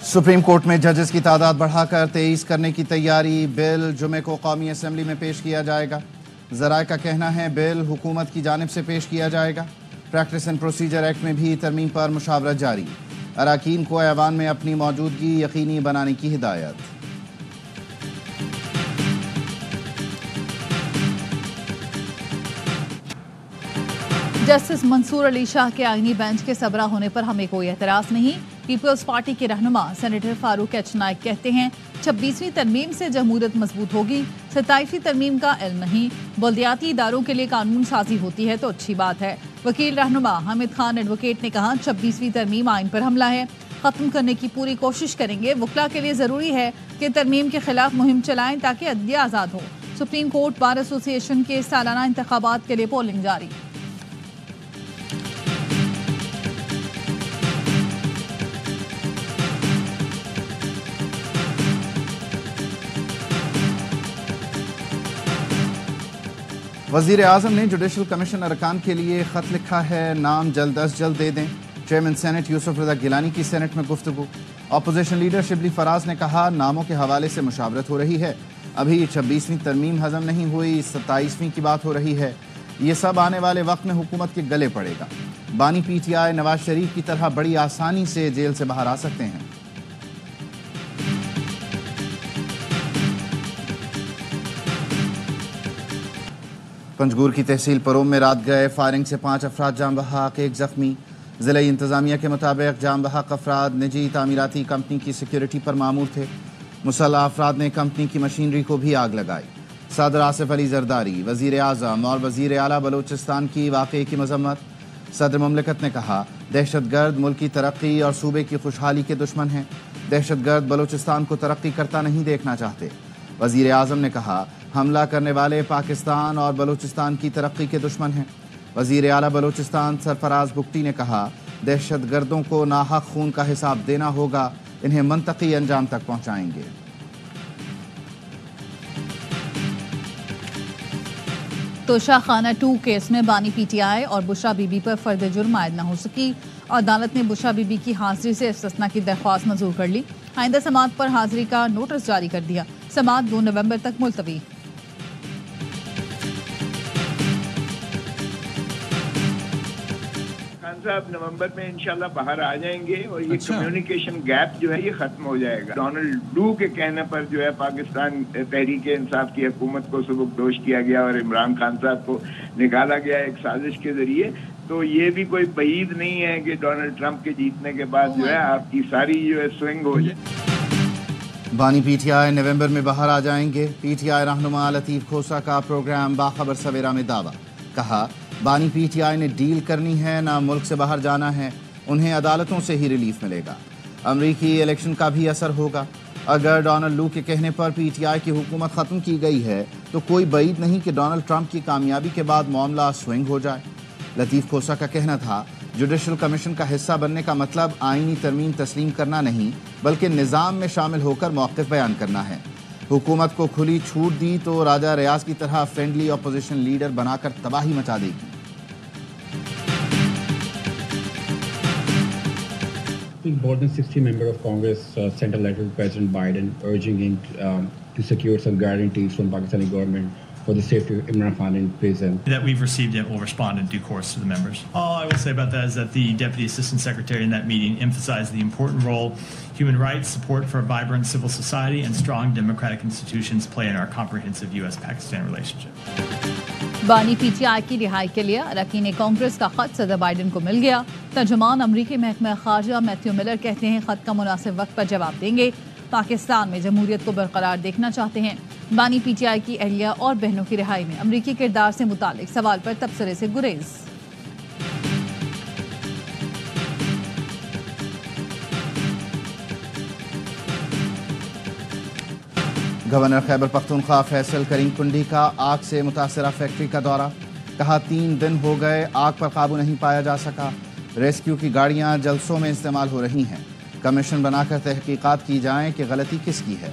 Supreme court میں ججز کی تعداد بڑھا کر 23 کرنے کی تیاری، بل جمعے کو قومی اسمبلی میں پیش کیا جائے گا۔ ذرائع کا کہنا ہے بل حکومت کی جانب سے پیش کیا جائے گا۔ پریکٹس اینڈ پروسیجر ایکٹ میں بھی ترمیم پر مشاورت جاری، اراکین کو ایوان میں اپنی موجودگی یقینی بنانے کی ہدایت۔ جسٹس منصور علی شاہ کے آئینی بینچ کے سبرا ہونے پر ہمیں کوئی اعتراض نہیں۔ پیپلز پارٹی کے رہنما سینیٹر فاروق ایچ نائک کہتے ہیں 26ویں ترمیم سے جمہوریت مضبوط ہوگی، 27ویں ترمیم کا علم نہیں۔ بلدیاتی اداروں کے لیے قانون سازی ہوتی ہے تو اچھی بات ہے۔ وکیل رہنما حامد خان ایڈوکیٹ نے کہا 26ویں ترمیم آئین پر حملہ ہے، ختم کرنے کی پوری کوشش کریں گے۔ وکلاء کے لیے ضروری ہے کہ ترمیم کے خلاف مہم چلائیں تاکہ عدلیہ آزاد ہو۔ سپریم کورٹ بار ایسوسی ایشن کے سالانہ انتخابات کے لیے پولنگ جاری۔ وزیر اعظم نے جوڈیشل کمیشن ارکان کے لیے خط لکھا ہے، نام جلد از جلد دے دیں۔ چیئرمین سینٹ یوسف رضا گیلانی کی سینٹ میں گفتگو۔ اپوزیشن لیڈر شبلی فراز نے کہا ناموں کے حوالے سے مشاورت ہو رہی ہے، ابھی 26ویں ترمیم ہضم نہیں ہوئی، 27ویں کی بات ہو رہی ہے، یہ سب آنے والے وقت میں حکومت کے گلے پڑے گا۔ بانی P T I Nawaz Sharif کی طرح بڑی آسانی سے جیل سے باہر آ سکتے ہیں۔ پنجگور کی تحصیل پروم میں رات گئے فائرنگ سے 5 افراد جاں بحق، 1 زخمی۔ ضلعی انتظامیہ کے مطابق جاں بحق افراد نجی تعمیراتی کمپنی کی سیکیورٹی پر مامور تھے۔ مسلح افراد نے کمپنی کی مشینری کو بھی آگ لگائی۔ صدر آصف علی زرداری، وزیر اعظم اور وزیر اعلیٰ بلوچستان کی واقعے کی مذمت۔ صدر مملکت نے کہا دہشت گرد ملک کی ترقی اور صوبے کی خوشحالی کے دشمن ہیں، دہشت گرد بلوچستان کو ترقی کرتا نہیں دیکھنا چاہتے۔ وزیر اعظم نے کہا حملہ کرنے والے پاکستان اور بلوچستان کی ترقی کے دشمن ہیں۔ وزیر اعلیٰ بلوچستان سرفراز بگٹی نے کہا دہشت گردوں کو ناحق خون کا حساب دینا ہوگا، انہیں منطقی انجام تک پہنچائیں گے۔ توشہ خانہ 2 کیس میں بانی پی ٹی آئی اور بشرا بی بی پر فرد جرم عائد نہ ہو سکی۔ عدالت نے بشرا بی بی کی حاضری سے استثناء کی درخواست منظور کر لی، آئندہ سماعت پر حاضری کا نوٹس جاری کر دیا۔ سماعت 2 نومبر تک ملتوی۔ صاحب نومبر میں انشاءاللہ باہر آ جائیں گے اور یہ کمیونیکیشن گیپ جو ہے یہ ختم ہو جائے گا۔ ڈونلڈ لو کے کہنے پر جو ہے پاکستان تحریک انصاف کی حکومت کو سبکدوش کیا گیا اور عمران خان صاحب کو نکالا گیا ایک سازش کے ذریعے، تو یہ بھی کوئی بعید نہیں ہے کہ ڈونلڈ ٹرمپ کے جیتنے کے بعد جو ہے آپ کی ساری جو ہے سوئنگ ہو جائے۔ بانی پی ٹی آئی نومبر میں باہر آ جائیں گے۔ پی ٹی آئی رہنما لطیف کھوسہ کا پروگرام باخبر سویرا میں دعویٰ، کہا بانی پی ٹی آئی نے ڈیل کرنی ہے، نہ ملک سے باہر جانا ہے، انہیں عدالتوں سے ہی ریلیف ملے گا۔ امریکی الیکشن کا بھی اثر ہوگا۔ اگر ڈونلڈ لو کے کہنے پر پی ٹی آئی کی حکومت ختم کی گئی ہے تو کوئی بعید نہیں کہ ڈونلڈ ٹرمپ کی کامیابی کے بعد معاملہ سوئنگ ہو جائے۔ لطیف کھوسہ کا کہنا تھا جوڈیشل کمیشن کا حصہ بننے کا مطلب آئینی ترمیم تسلیم کرنا نہیں بلکہ نظام میں شامل ہو کر موقف بیان کرنا ہے۔ حکومت کو کھلی چھوٹ دی تو راجہ ریاض کی طرح فرینڈلی اپوزیشن لیڈر بنا کر تباہی مچا دے گی۔ More than 60 members of Congress sent a letter to President Biden urging him to secure some guarantees from Pakistani government for the safety of Imran Khan in prison. That we've received it will respond in due course to the members. All I will say about that is that the Deputy Assistant Secretary in that meeting emphasized the important role human rights, support for a vibrant civil society, and strong democratic institutions play in our comprehensive U.S.-Pakistan relationship. بانی P T I کی رہائی کے لیے اراکین کانگریس کا خط صدر Biden کو مل گیا۔ ترجمان امریکی محکمہ خارجہ میتھیو ملر کہتے ہیں خط کا مناسب وقت پر جواب دیں گے، پاکستان میں جمہوریت کو برقرار دیکھنا چاہتے ہیں۔ بانی پی ٹی آئی کی اہلیہ اور بہنوں کی رہائی میں امریکی کردار سے متعلق سوال پر تبصرے سے گریز۔ گورنر خیبر پختونخوا فیصل کریم کنڈی کا آگ سے متاثرہ فیکٹری کا دورہ، کہا 3 دن ہو گئے آگ پر قابو نہیں پایا جا سکا، ریسکیو کی گاڑیاں جلسوں میں استعمال ہو رہی ہیں، کمیشن بنا کر تحقیقات کی جائیں کہ غلطی کس کی ہے۔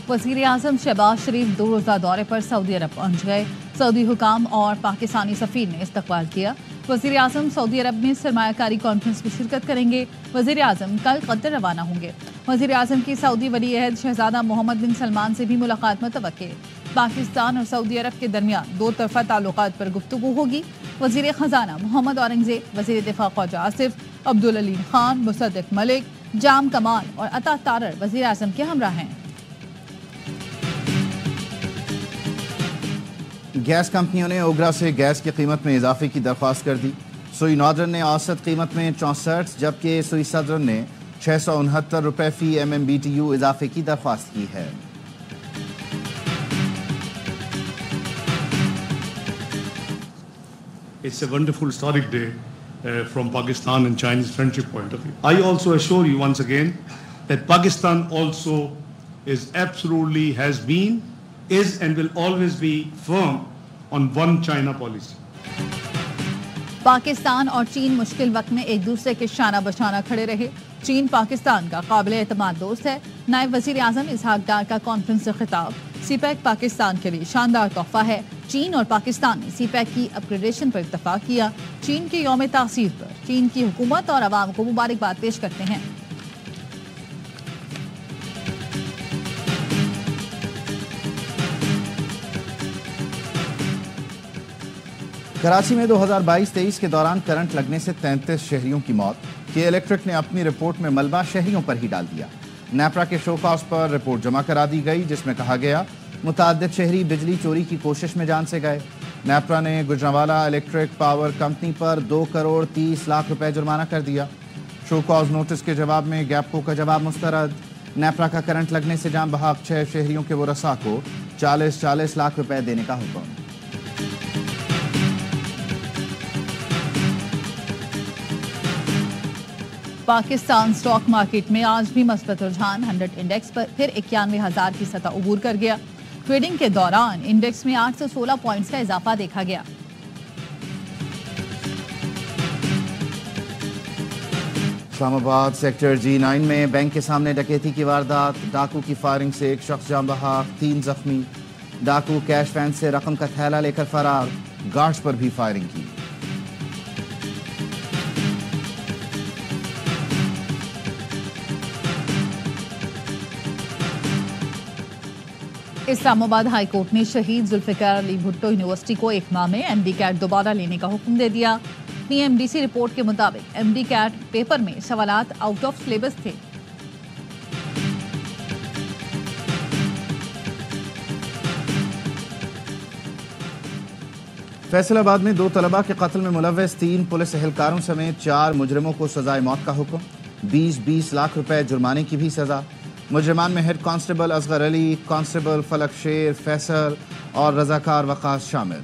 वज़ीर आज़म शहबाज शरीफ 2 रोज़ा दौरे पर सऊदी अरब पहुंच गए। सऊदी हुकाम और पाकिस्तानी सफ़ीर ने इस्तकबाल किया। वज़ीर आज़म सऊदी अरब में सरमायाकारी कॉन्फ्रेंस में शिरकत करेंगे। वज़ीर आज़म कल कतर रवाना होंगे। वज़ीर आज़म की सऊदी वली अहद शहज़ादा मोहम्मद बिन सलमान से भी मुलाकात मुतवक्के। पाकिस्तान और सऊदी अरब के दरमियान 2 तरफ़ा ताल्लुकात पर गुफ्तगू होगी। वज़ीर ख़ज़ाना मोहम्मद औरंगज़ेब, वज़ीर दिफ़ा ख्वाजा आसिफ, अब्दुल अलीम खान, मुसद्दिक़ मलिक, जाम कमाल और अता तारर वज़ीर आज़म के हमरा हैं। गैस कंपनियों ने ओगरा से गैस की कीमत में इजाफे की दरख्वास्त कर दी। सुई नॉर्दर्न ने औसत कीमत में 64, जबकि सुई सदर्न ने 669 रुपये फी MMBTU इजाफे की दरख्वास्त की है। It's a wonderful historic day from Pakistan and Chinese friendship point of view. I also assure you once again that Pakistan also is absolutely has been, is and will always be firm on one China policy. Pakistan और चीन मुश्किल वक्त में एक दूसरे के शाना बशाना खड़े रहे। चीन पाकिस्तान का काबिल एतमाद दोस्त है। नायब वज़ीर आज़म इसहाक डार का कॉन्फ्रेंस से खिताब। सीपैक पाकिस्तान के लिए शानदार तोहफा है। चीन और पाकिस्तान ने सीपैक की अपग्रेडेशन पर इत्तफाक किया। चीन के यौम तासीर पर चीन की हुकूमत और अवाम को मुबारकबाद पेश करते हैं। कराची में 2022-23 के दौरान करंट लगने से 33 शहरियों की मौत। के इलेक्ट्रिक ने अपनी रिपोर्ट में मलबा शहरियों पर ही डाल दिया। नेपरा के शो कॉज पर रिपोर्ट जमा करा दी गई, जिसमें कहा गया मुतअद्दिद शहरी बिजली चोरी की कोशिश में जान से गए। नेपरा ने गुजरांवाला इलेक्ट्रिक पावर कंपनी पर 2 करोड़ 30 लाख रुपए जुर्माना कर दिया। शो कॉज नोटिस के जवाब में गैपको का जवाब मुस्तरद। नेपरा का करंट लगने से जान बहक 6 शहरियों के वरसा को 40-40 लाख रुपए देने का हुक्म। पाकिस्तान स्टॉक मार्केट में आज भी मस्बत रुझान। 100 इंडेक्स पर फिर 91,000 की सतह उबूर कर गया। ट्रेडिंग के दौरान इंडेक्स में 816 पॉइंट्स का इजाफा देखा गया। इस्लामाबाद सेक्टर G9 में बैंक के सामने डकैती की वारदात। डाकू की फायरिंग से 1 शख्स जान बहक, 3 जख्मी। डाकू कैश वैन से रकम का थैला लेकर फरार। गार्ड्स पर भी फायरिंग की। इस्लामाबाद हाई कोर्ट ने शहीद जुल्फिकार अली भुट्टो यूनिवर्सिटी को 1 माह में MD कैट दोबारा लेने का हुक्म दे दिया। PMDC रिपोर्ट के मुताबिक MD कैट पेपर में सवालात आउट ऑफ सिलेबस थे। फैसलाबाद में 2 तलबा के कत्ल में मुलव्वस 3 पुलिस एहलकारों समेत 4 मुजरिमों को सजाए मौत का हुक्म। 20-20 लाख रुपए जुर्माने की भी सजा। मुजरिमान में head constable Asghar Ali, constable Falak Sher, Faisal और रजाकार वकास शामिल।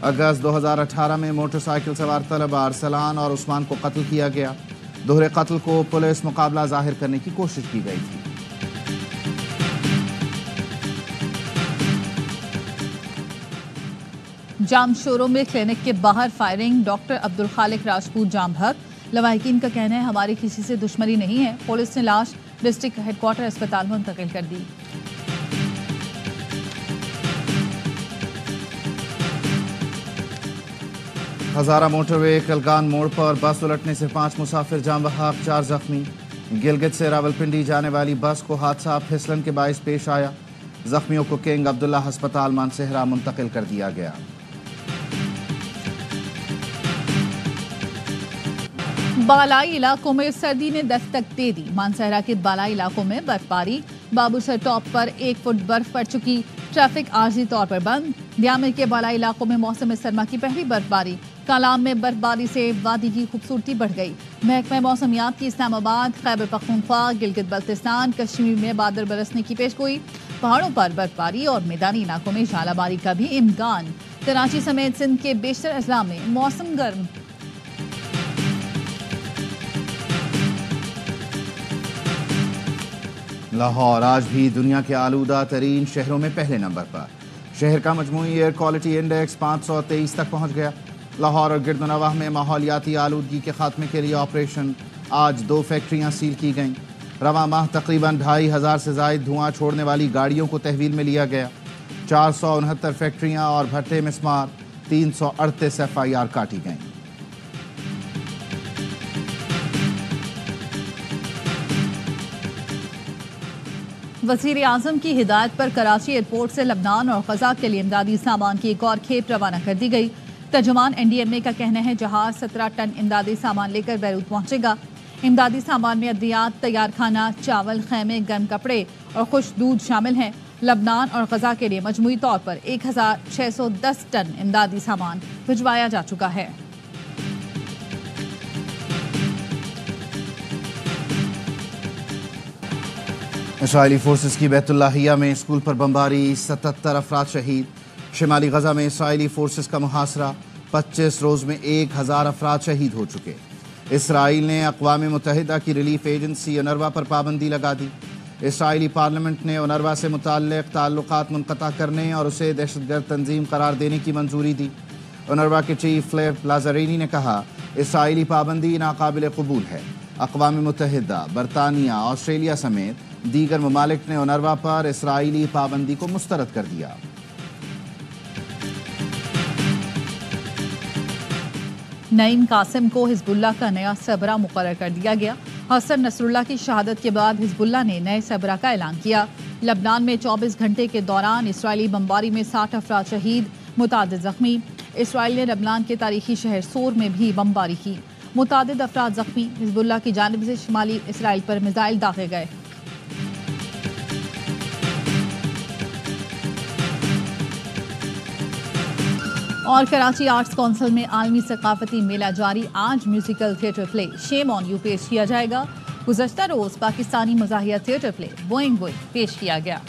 अगस्त 2018 में मोटरसाइकिल सवार तलबा अरसलान और उस्मान को कत्ल किया गया। दोहरे कत्ल को पुलिस मुकाबला जाहिर करने की कोशिश की गई थी। जाम शोरों में क्लिनिक के बाहर फायरिंग। डॉक्टर अब्दुल खालिक राजपूत जाम भग। लवाहिकीन का कहना है हमारी किसी से दुश्मनी नहीं है। पुलिस ने लाश डिस्ट्रिक्ट हेडक्वार्टर अस्पताल में मुंतकिल कर दी। हजारा मोटरवे कलगान मोड़ पर बस उलटने से 5 मुसाफिर जान बहक, 4 जख्मी। गिलगित से रावलपिंडी जाने वाली बस को हादसा फिसलन के बाइस पेश आया। जख्मियों को किंग अब्दुल्ला अस्पताल मानसेहरा मुंतकिल कर दिया गया। बालाई इलाकों में सर्दी ने दस्तक दे दी। मानसहरा के बालाई इलाकों में बर्फबारी। बाबूसर टॉप पर 1 फुट बर्फ पड़ चुकी। ट्रैफिक आर्जी तौर पर बंद। दियामिर के बालाई इलाकों में मौसम सरमा की पहली बर्फबारी। कालाम में बर्फबारी से वादी की खूबसूरती बढ़ गई। महकमा मौसमियात की इस्लामाबाद, खैबर पख्तूनख्वा, गिलगित बल्तिस्तान, कश्मीर में बादल बरसने की पेशगोई। पहाड़ों पर बर्फबारी और मैदानी इलाकों में झालाबारी का भी इम्कान। कराची समेत सिंध के बेशतर अजला में मौसम गर्म। लाहौर आज भी दुनिया के आलूदा तरीन शहरों में पहले नंबर पर। शहर का मजमूई एयर क्वालिटी इंडेक्स 523 तक पहुंच गया। लाहौर और गिरदनवाह में माहौलियाती आलूदगी के खात्मे के लिए ऑपरेशन। आज 2 फैक्ट्रियां सील की गईं। रवां माह तकरीबन 2500 से जायद धुआं छोड़ने वाली गाड़ियों को तहवील में लिया गया। 469 फैक्ट्रियां और भट्टे मिस्मार, 338 FIR काटी गईं। वज़ीर आज़म की हिदायत पर कराची एयरपोर्ट से लबनान और ग़ज़ा के लिए इमदादी सामान की एक और खेप रवाना कर दी गई। तर्जुमान NDMA का कहना है जहाज 17 टन इमदादी सामान लेकर बैरूत पहुंचेगा। इमदादी सामान में अद्वियात, तैयार खाना, चावल, खैमे, गर्म कपड़े और खुश्क दूध शामिल हैं। लबनान और ग़ज़ा के लिए मजमूई तौर पर 1610 टन इमदादी सामान भिजवाया जा चुका है। इसराइली फोर्सेस की बैतुल्लाहिया में स्कूल पर बमबारी, 77 अफराद शहीद। शिमाली गजा में इसराइली फोर्सेस का मुहासरा, 25 रोज में 1000 अफराद शहीद हो चुके। इसराइल ने अक़वाम मुत्तहिदा की रिलीफ एजेंसी UNRWA पर पाबंदी लगा दी। इसराइली पार्लियामेंट ने UNRWA से मुताल्लिक़ ताल्लुक़ात मुनक़ता करने और उसे दहशतगर्द तंजीम करार देने की मंजूरी दी। UNRWA के चीफ फ़िलिप लाज़ारिनी ने कहा, इसराइली पाबंदी नाकाबिल कबूल है। अक़वाम मुत्तहिदा, बरतानिया, ऑस्ट्रेलिया समेत दीगर ममालिक ने UNRWA पर इसराइली पाबंदी को मुस्तरद कर दिया। नईम कासिम को हिज़्बुल्लाह का नया सरबराह मुकर्रर कर दिया गया। हसन नसरुल्लाह की शहादत के बाद हिज़्बुल्लाह ने नए सरबराह का ऐलान किया। लबनान में 24 घंटे के दौरान इसराइली बमबारी में 60 अफराद शहीद, मुतादिद ज़ख्मी। इसराइल ने लबनान के तारीखी शहर सोर में भी बमबारी की, मुतादिद अफराद ज़ख्मी। हिज़्बुल्लाह की जानिब से शुमाली इसराइल पर मिसाइल दागे गए। और कराची आर्ट्स काउंसिल में आलमी सकाफती मेला जारी। आज musical theatre play shame on you पेश किया जाएगा। गुज़श्ता रोज़ पाकिस्तानी मज़ाहिया थिएटर प्ले बोइंग बोइंग पेश किया गया।